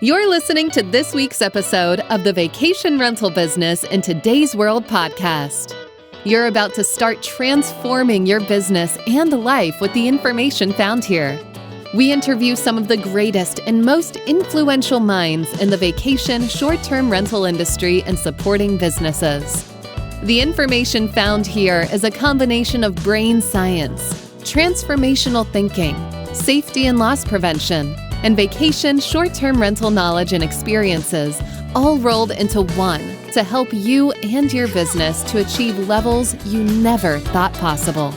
You're listening to this week's episode of the Vacation Rental Business in Today's World podcast. You're about to start transforming your business and life with the information found here. We interview some of the greatest and most influential minds in the vacation short-term rental industry and supporting businesses. The information found here is a combination of brain science, transformational thinking, safety and loss prevention, and vacation short-term rental knowledge and experiences, all rolled into one to help you and your business to achieve levels you never thought possible.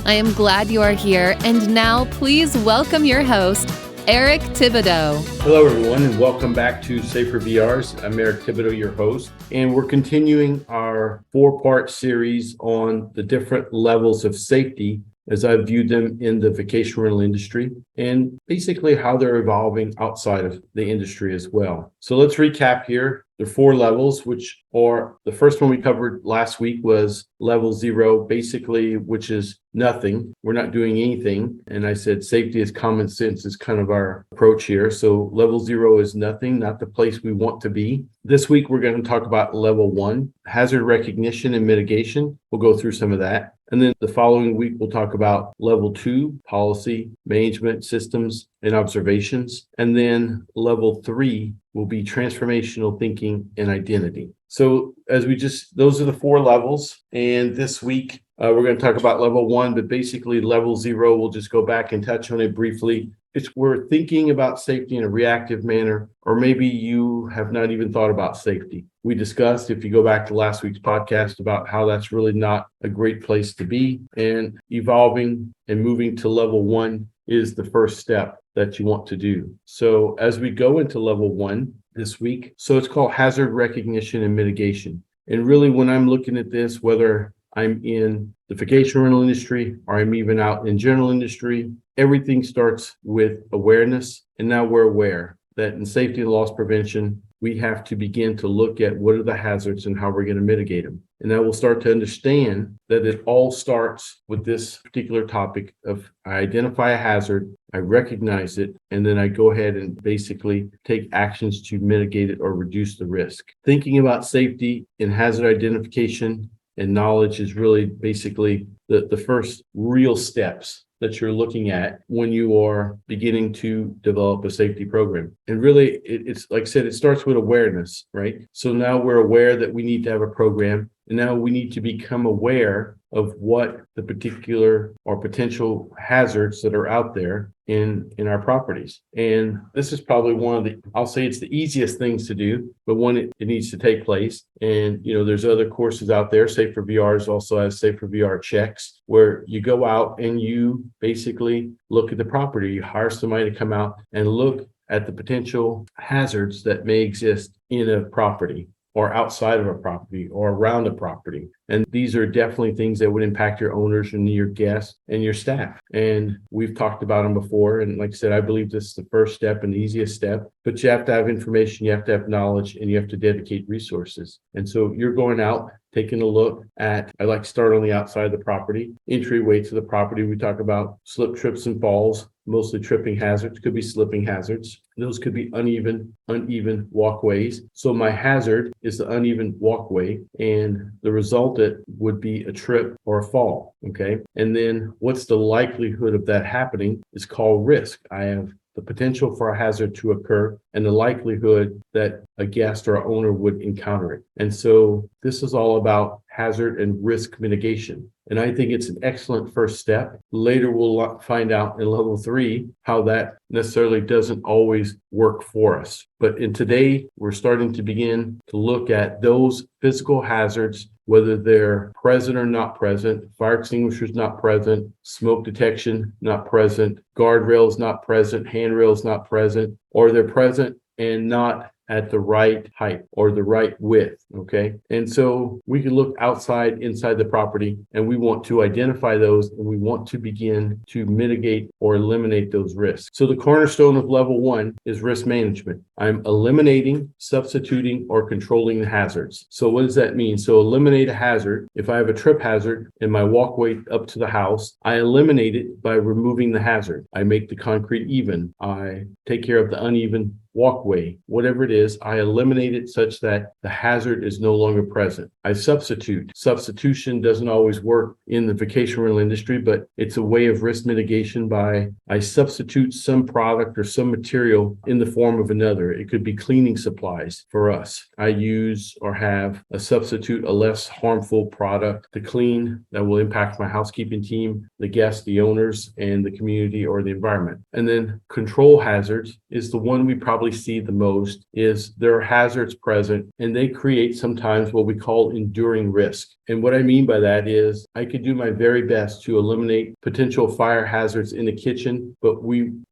I am glad you are here, and now please welcome your host, Eric Thibodeau. Hello, everyone, and welcome back to Safer VRs. I'm Eric Thibodeau, your host, and we're continuing our four-part series on the different levels of safety as I viewed them in the vacation rental industry, and basically how they're evolving outside of the industry as well. So let's recap here. The four levels, which are the first one we covered last week was level 0, basically, which is nothing. We're not doing anything. And I said safety is common sense is kind of our approach here. So level 0 is nothing, not the place we want to be. This week, we're going to talk about level 1, hazard recognition and mitigation. We'll go through some of that. And then the following week, we'll talk about level 2, policy, management, systems, and observations. And then level 3 will be transformational thinking and identity. So those are the four levels. And this week, we're going to talk about level 1, but basically level 0, we'll just go back and touch on it briefly. We're thinking about safety in a reactive manner, or maybe you have not even thought about safety. We discussed, if you go back to last week's podcast, about how that's really not a great place to be, and evolving and moving to level 1 is the first step that you want to do. So as we go into level 1 this week, so it's called hazard recognition and mitigation. And really, when I'm looking at this, whether I'm in the vacation rental industry or I'm even out in general industry, everything starts with awareness. And now we're aware that in safety and loss prevention, we have to begin to look at what are the hazards and how we're going to mitigate them. And now we'll start to understand that it all starts with this particular topic of I identify a hazard, I recognize it, and then I go ahead and basically take actions to mitigate it or reduce the risk. Thinking about safety and hazard identification and knowledge is really basically the first real steps that you're looking at when you are beginning to develop a safety program. And really, it's like I said, it starts with awareness, right? So now we're aware that we need to have a program, and now we need to become aware of what the particular or potential hazards that are out there in our properties. And this is probably one of I'll say it's the easiest things to do, but one, it needs to take place. And, there's other courses out there. Safer VRs also has Safer VR checks, where you go out and you basically look at the property. You hire somebody to come out and look at the potential hazards that may exist in a property, or outside of a property, or around a property. And these are definitely things that would impact your owners and your guests and your staff. And we've talked about them before. And like I said, I believe this is the first step and the easiest step, but you have to have information, you have to have knowledge, and you have to dedicate resources. And so you're going out, taking a look at, I like to start on the outside of the property, entryway to the property. We talk about slip, trips, and falls, mostly tripping hazards, could be slipping hazards. Those could be uneven walkways. So my hazard is the uneven walkway, and the resultant would be a trip or a fall, okay? And then what's the likelihood of that happening is called risk. I have the potential for a hazard to occur and the likelihood that a guest or an owner would encounter it. And so this is all about hazard and risk mitigation. And I think it's an excellent first step. Later, we'll find out in level 3 how that necessarily doesn't always work for us. But today, we're starting to begin to look at those physical hazards, whether they're present or not present, fire extinguishers not present, smoke detection not present, guardrails not present, handrails not present, or they're present and not at the right height or the right width, okay? And so we can look outside, inside the property, and we want to identify those, and we want to begin to mitigate or eliminate those risks. So the cornerstone of level 1 is risk management. I'm eliminating, substituting, or controlling the hazards. So what does that mean? So eliminate a hazard. If I have a trip hazard in my walkway up to the house, I eliminate it by removing the hazard. I make the concrete even. I take care of the uneven walkway, whatever it is, I eliminate it such that the hazard is no longer present. I substitute. Substitution doesn't always work in the vacation rental industry, but it's a way of risk mitigation by I substitute some product or some material in the form of another. It could be cleaning supplies for us. I use or have a substitute, a less harmful product to clean that will impact my housekeeping team, the guests, the owners, and the community or the environment. And then control hazards is the one we probably see the most. Is there are hazards present and they create sometimes what we call enduring risk. And what I mean by that is I could do my very best to eliminate potential fire hazards in the kitchen, but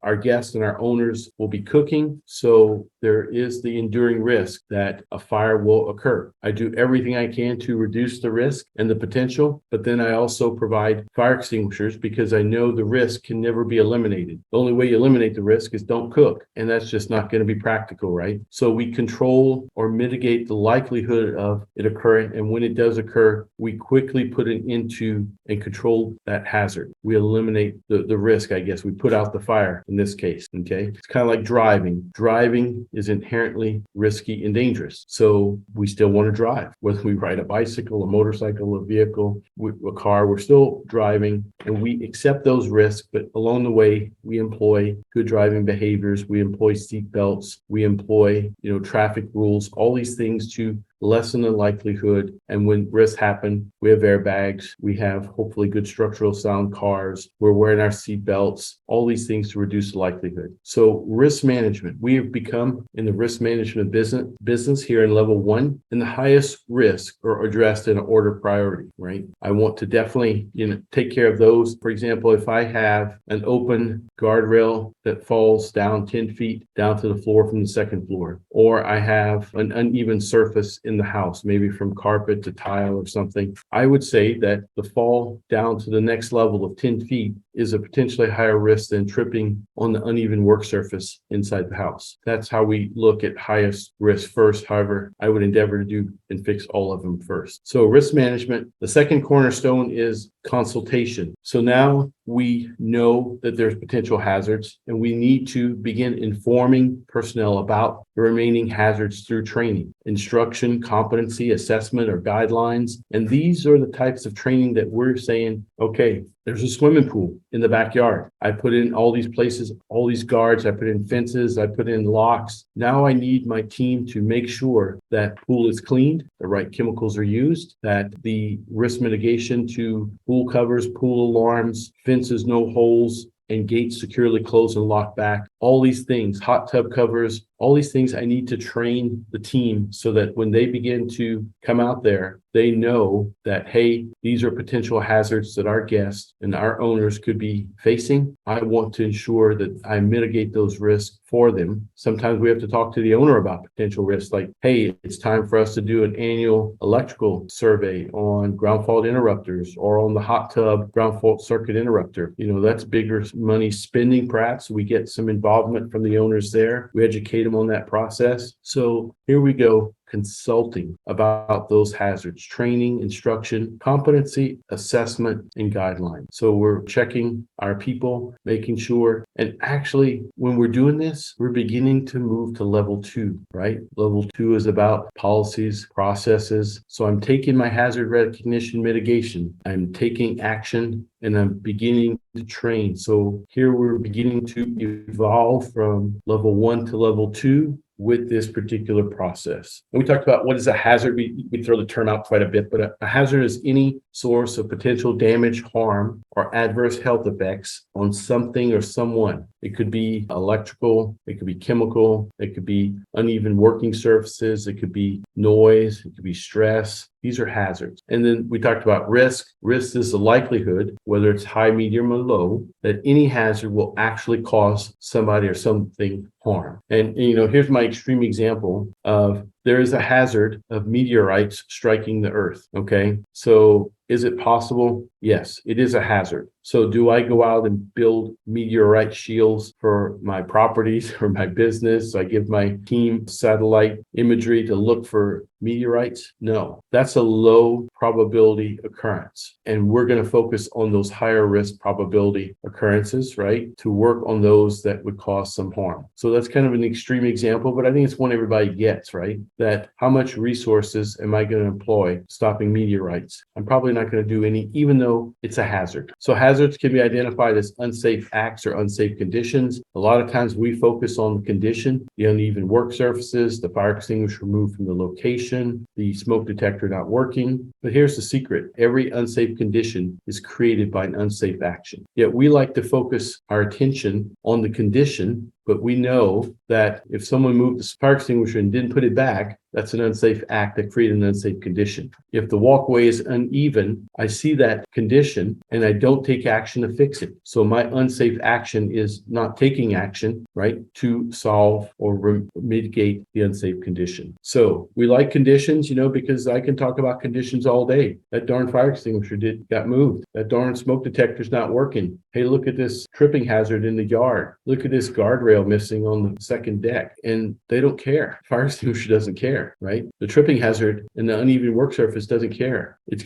our guests and our owners will be cooking. So there is the enduring risk that a fire will occur. I do everything I can to reduce the risk and the potential, but then I also provide fire extinguishers because I know the risk can never be eliminated. The only way you eliminate the risk is don't cook. And that's just not going to be practical, right? So we control or mitigate the likelihood of it occurring. And when it does occur, we quickly put it into and control that hazard. We eliminate the risk, I guess. We put out the fire in this case, okay? It's kind of like driving. Driving is inherently risky and dangerous. So we still want to drive. Whether we ride a bicycle, a motorcycle, a vehicle, a car, we're still driving and we accept those risks. But along the way, we employ good driving behaviors. We employ seat belts. We employ, traffic rules, all these things to lessen the likelihood. And when risks happen, we have airbags, we have hopefully good structural sound cars, we're wearing our seat belts, all these things to reduce the likelihood. So risk management, we have become in the risk management business here in level 1, and the highest risks are addressed in an order priority, right? I want to definitely, take care of those. For example, if I have an open guardrail that falls down 10 feet down to the floor from the second floor, or I have an uneven surface in the house, maybe from carpet to tile or something, I would say that the fall down to the next level of 10 feet is a potentially higher risk than tripping on the uneven work surface inside the house. That's how we look at highest risk first. However, I would endeavor to do and fix all of them first. So risk management. The second cornerstone is consultation. So now we know that there's potential hazards and we need to begin informing personnel about the remaining hazards through training, instruction, competency, assessment, or guidelines. And these are the types of training that we're saying, okay, there's a swimming pool in the backyard. I put in all these places, all these guards, I put in fences, I put in locks. Now I need my team to make sure that pool is cleaned, the right chemicals are used, that the risk mitigation to pool covers, pool alarms, fences, no holes, and gates securely closed and locked back. All these things, hot tub covers, all these things I need to train the team so that when they begin to come out there, they know that, hey, these are potential hazards that our guests and our owners could be facing. I want to ensure that I mitigate those risks for them. Sometimes we have to talk to the owner about potential risks like, hey, it's time for us to do an annual electrical survey on ground fault interrupters or on the hot tub ground fault circuit interrupter. That's bigger money spending perhaps. We get some involvement from the owners there. We educate them on that process. So here we go. Consulting about those hazards, training, instruction, competency, assessment, and guidelines. So we're checking our people, making sure, and actually when we're doing this, we're beginning to move to level 2, right? Level 2 is about policies, processes. So I'm taking my hazard recognition mitigation, I'm taking action, and I'm beginning to train. So here we're beginning to evolve from level 1 to level 2 with this particular process. And we talked about what is a hazard. We throw the term out quite a bit, but a hazard is any source of potential damage, harm, or adverse health effects on something or someone. It could be electrical, it could be chemical, it could be uneven working surfaces, it could be noise, it could be stress. These are hazards. And then we talked about risk. Risk is the likelihood, whether it's high, medium, or low, that any hazard will actually cause somebody or something harm. And here's my extreme example of there is a hazard of meteorites striking the earth. Okay. So is it possible? Yes, it is a hazard. So do I go out and build meteorite shields for my properties or my business? I give my team satellite imagery to look for meteorites? No, that's a low probability occurrence. And we're going to focus on those higher risk probability occurrences, right? To work on those that would cause some harm. So that's kind of an extreme example, but I think it's one everybody gets, right? That how much resources am I going to employ stopping meteorites? I'm probably not going to do any, even though it's a hazard. So hazards can be identified as unsafe acts or unsafe conditions. A lot of times we focus on the condition, the uneven work surfaces, the fire extinguisher removed from the location, the smoke detector not working. But here's the secret. Every unsafe condition is created by an unsafe action. Yet we like to focus our attention on the condition, but we know that if someone moved the fire extinguisher and didn't put it back, that's an unsafe act that created an unsafe condition. If the walkway is uneven, I see that condition and I don't take action to fix it. So my unsafe action is not taking action, right, to solve or mitigate the unsafe condition. So we like conditions, because I can talk about conditions all day. That darn fire extinguisher got moved. That darn smoke detector's not working. Hey, look at this tripping hazard in the yard. Look at this guardrail missing on the second deck. And they don't care. Fire extinguisher doesn't care, right? The tripping hazard and the uneven work surface doesn't care. It's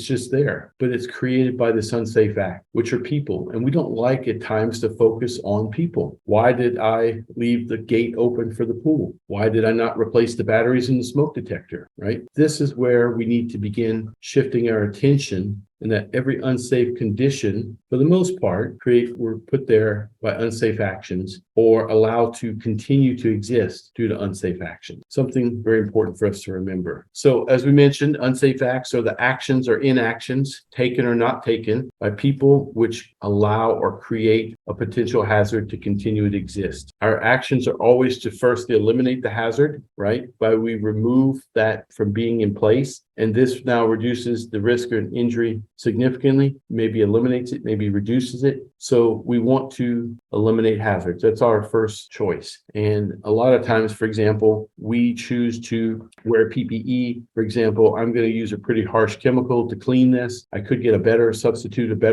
just there. But it's created by this unsafe act, which are people. And we don't like at times to focus on people. Why did I leave the gate open for the pool? Why did I not replace the batteries in the smoke detector, right? This is where we need to begin shifting our attention, and that every unsafe condition, for the most part, were put there by unsafe actions or allowed to continue to exist due to unsafe action. Something very important for us to remember. So as we mentioned, unsafe acts are the actions or inactions taken or not taken by people which allow or create a potential hazard to continue to exist. Our actions are always to first eliminate the hazard, right? By we remove that from being in place. And this now reduces the risk of an injury significantly, maybe eliminates it, maybe reduces it. So we want to eliminate hazards. That's our first choice. And a lot of times, for example, we choose to wear PPE. For example, I'm going to use a pretty harsh chemical to clean this. I could get a better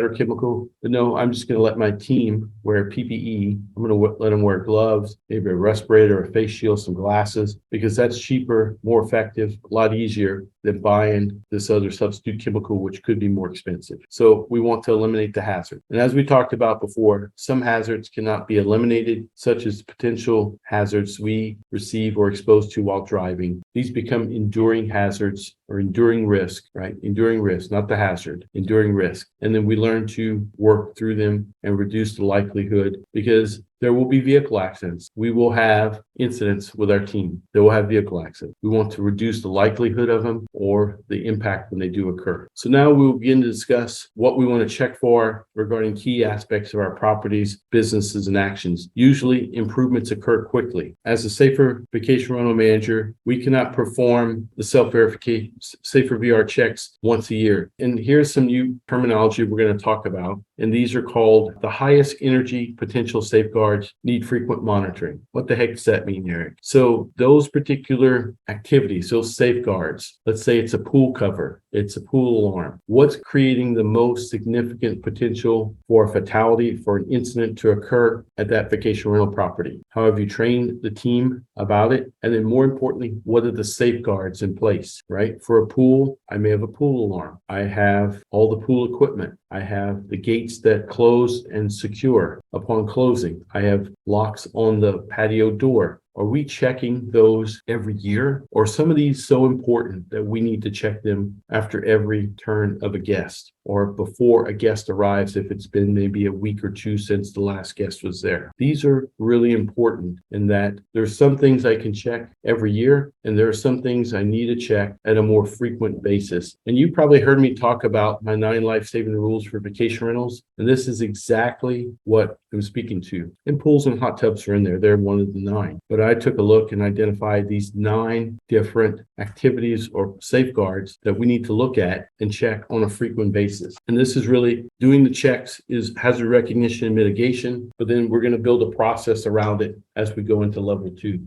chemical, but no, I'm just going to let my team wear PPE. I'm going to let them wear gloves, maybe a respirator, a face shield, some glasses, because that's cheaper, more effective, a lot easier than buying this other substitute chemical, which could be more expensive. So we want to eliminate the hazard. And as we talked about before, some hazards cannot be eliminated, such as potential hazards we receive or exposed to while driving. These become enduring hazards or enduring risk, right? Enduring risk, not the hazard, enduring risk. And then we learn to work through them and reduce the likelihood, because there will be vehicle accidents. We will have incidents with our team. They will have vehicle accidents. We want to reduce the likelihood of them or the impact when they do occur. So now we'll begin to discuss what we want to check for regarding key aspects of our properties, businesses, and actions. Usually improvements occur quickly. As a safer vacation rental manager, we cannot perform the self-verification safer VR checks once a year. And here's some new terminology we're going to talk about. And these are called the highest energy potential safeguards need frequent monitoring. What the heck does that mean, Eric? So those particular activities, those safeguards, let's say it's a pool cover, it's a pool alarm. What's creating the most significant potential for a fatality, for an incident to occur at that vacation rental property? How have you trained the team about it? And then more importantly, what are the safeguards in place, right? For a pool, I may have a pool alarm. I have all the pool equipment. I have the gates that close and secure upon closing. I have locks on the patio door. Are we checking those every year? Or some of these so important that we need to check them after every turn of a guest or before a guest arrives if it's been maybe a week or two since the last guest was there? These are really important in that there's some things I can check every year and there are some things I need to check at a more frequent basis. And you probably heard me talk about my 9 life-saving rules for vacation rentals. And this is exactly what I'm speaking to. And pools and hot tubs are in there. They're one of the 9. But I took a look and identified these 9 different activities or safeguards that we need to look at and check on a frequent basis. And this is really doing the checks is hazard recognition and mitigation, but then we're going to build a process around it as we go into level two.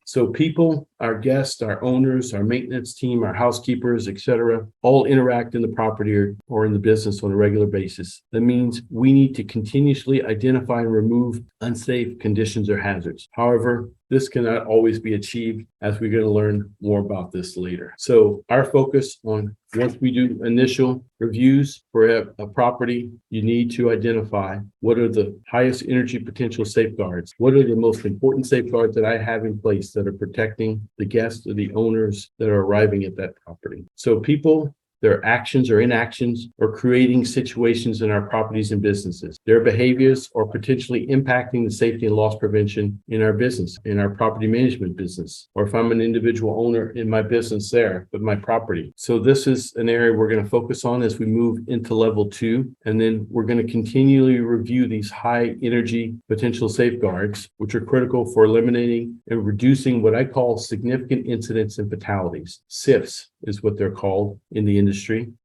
So people, our guests, our owners, our maintenance team, our housekeepers, etc., all interact in the property or in the business on a regular basis. That means we need to continuously identify and remove unsafe conditions or hazards. However, this cannot always be achieved, as we're going to learn more about this later. So our focus on, once we do initial reviews for a property, you need to identify what are the highest energy potential safeguards. What are the most important safeguards that I have in place that are protecting the guests or the owners that are arriving at that property. So people, their actions or inactions are creating situations in our properties and businesses. Their behaviors are potentially impacting the safety and loss prevention in our business, in our property management business, or if I'm an individual owner in my business there, but my property. So this is an area we're going to focus on as we move into level two. And then we're going to continually review these high energy potential safeguards, which are critical for eliminating and reducing what I call significant incidents and fatalities. SIFs is what they're called in the industry.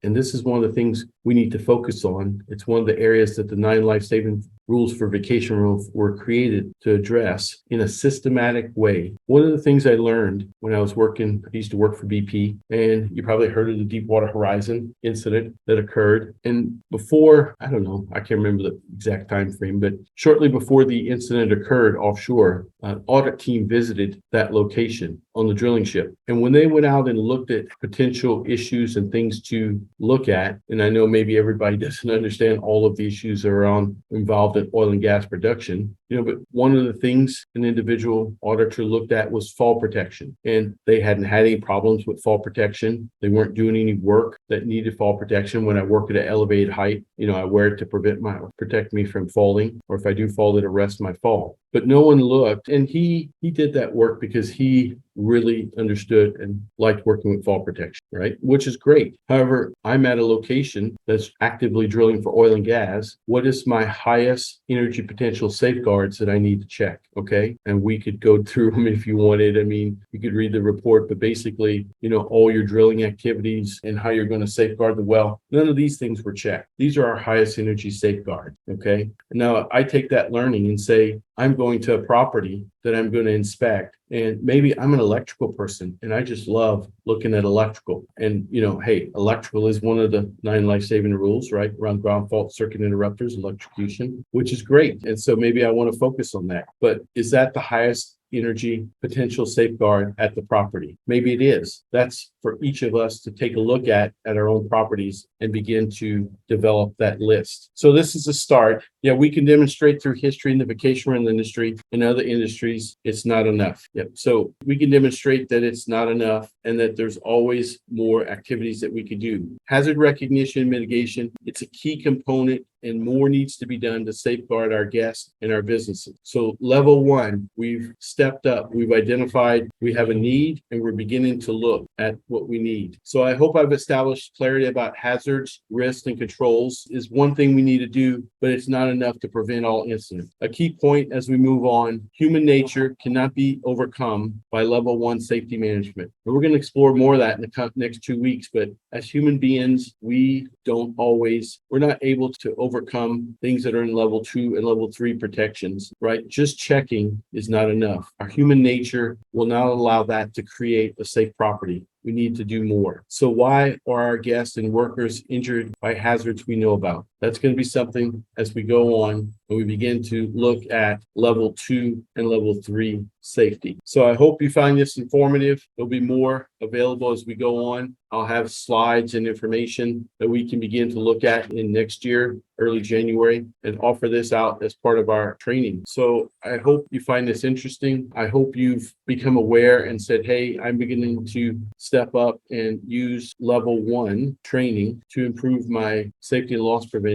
And this is one of the things we need to focus on. It's one of the areas that the 9 life-saving rules for vacation rentals were created to address in a systematic way. One of the things I learned when I was working, I used to work for BP, and you probably heard of the Deepwater Horizon incident that occurred. And before, I don't know, I can't remember the exact time frame, but shortly before the incident occurred offshore, an audit team visited that location on the drilling ship. And when they went out and looked at potential issues and things to look at, and I know maybe everybody doesn't understand all of the issues that are involved in oil and gas production, but one of the things an individual auditor looked at was fall protection. And they hadn't had any problems with fall protection. They weren't doing any work that needed fall protection. When I work at an elevated height, I wear it to protect me from falling, or if I do fall, it arrests my fall. But no one looked, and he did that work because he really understood and liked working with fall protection, right? Which is great. However, I'm at a location that's actively drilling for oil and gas. What is my highest energy potential safeguards that I need to check? Okay. And we could go through them if you wanted. I mean, you could read the report, but basically, all your drilling activities and how you're going to safeguard the well, none of these things were checked. These are our highest energy safeguards. Okay. Now I take that learning and say, I'm going to a property that I'm going to inspect, and maybe I'm an electrical person and I just love looking at electrical. And, hey, electrical is one of the 9 life-saving rules, right? Around ground fault, circuit interrupters, electrocution, which is great. And so maybe I want to focus on that. But is that the highest energy potential safeguard at the property? Maybe it is. That's for each of us to take a look at our own properties and begin to develop that list. So this is a start. Yeah, we can demonstrate through history in the vacation rental industry and other industries, it's not enough. Yep. So we can demonstrate that it's not enough and that there's always more activities that we could do. Hazard recognition and mitigation, it's a key component, and more needs to be done to safeguard our guests and our businesses. So level 1, we've stepped up, we've identified we have a need, and we're beginning to look at what we need. So I hope I've established clarity about hazards, risks, and controls is one thing we need to do, but it's not enough to prevent all incidents. A key point as we move on, human nature cannot be overcome by level 1 safety management. And we're going to explore more of that in the next 2 weeks, but as human beings, we're not able to overcome things that are in level 2 and level 3 protections, right? Just checking is not enough. Our human nature will not allow that to create a safe property. We need to do more. So why are our guests and workers injured by hazards we know about? That's going to be something as we go on and we begin to look at level 2 and level 3 safety. So I hope you find this informative. There'll be more available as we go on. I'll have slides and information that we can begin to look at in next year, early January, and offer this out as part of our training. So I hope you find this interesting. I hope you've become aware and said, hey, I'm beginning to step up and use level 1 training to improve my safety and loss prevention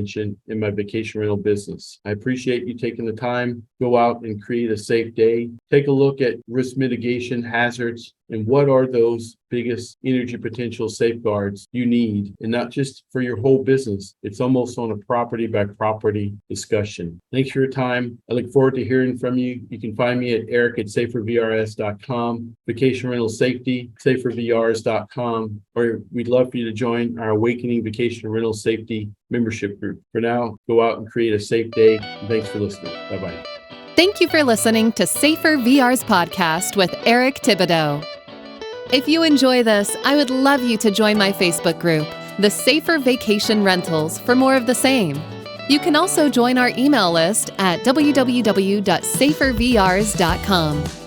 in my vacation rental business. I appreciate you taking the time. Go out and create a safe day. Take a look at risk mitigation, hazards, and what are those biggest energy potential safeguards you need, and not just for your whole business. It's almost on a property by property discussion. Thanks for your time. I look forward to hearing from you. You can find me at eric@safervrs.com, vacation rental safety, safervrs.com, or we'd love for you to join our Awakening Vacation Rental Safety membership group. For now, go out and create a safe day. And thanks for listening. Bye-bye. Thank you for listening to Safer VR's podcast with Eric Thibodeau. If you enjoy this, I would love you to join my Facebook group, The Safer Vacation Rentals, for more of the same. You can also join our email list at www.safervrs.com.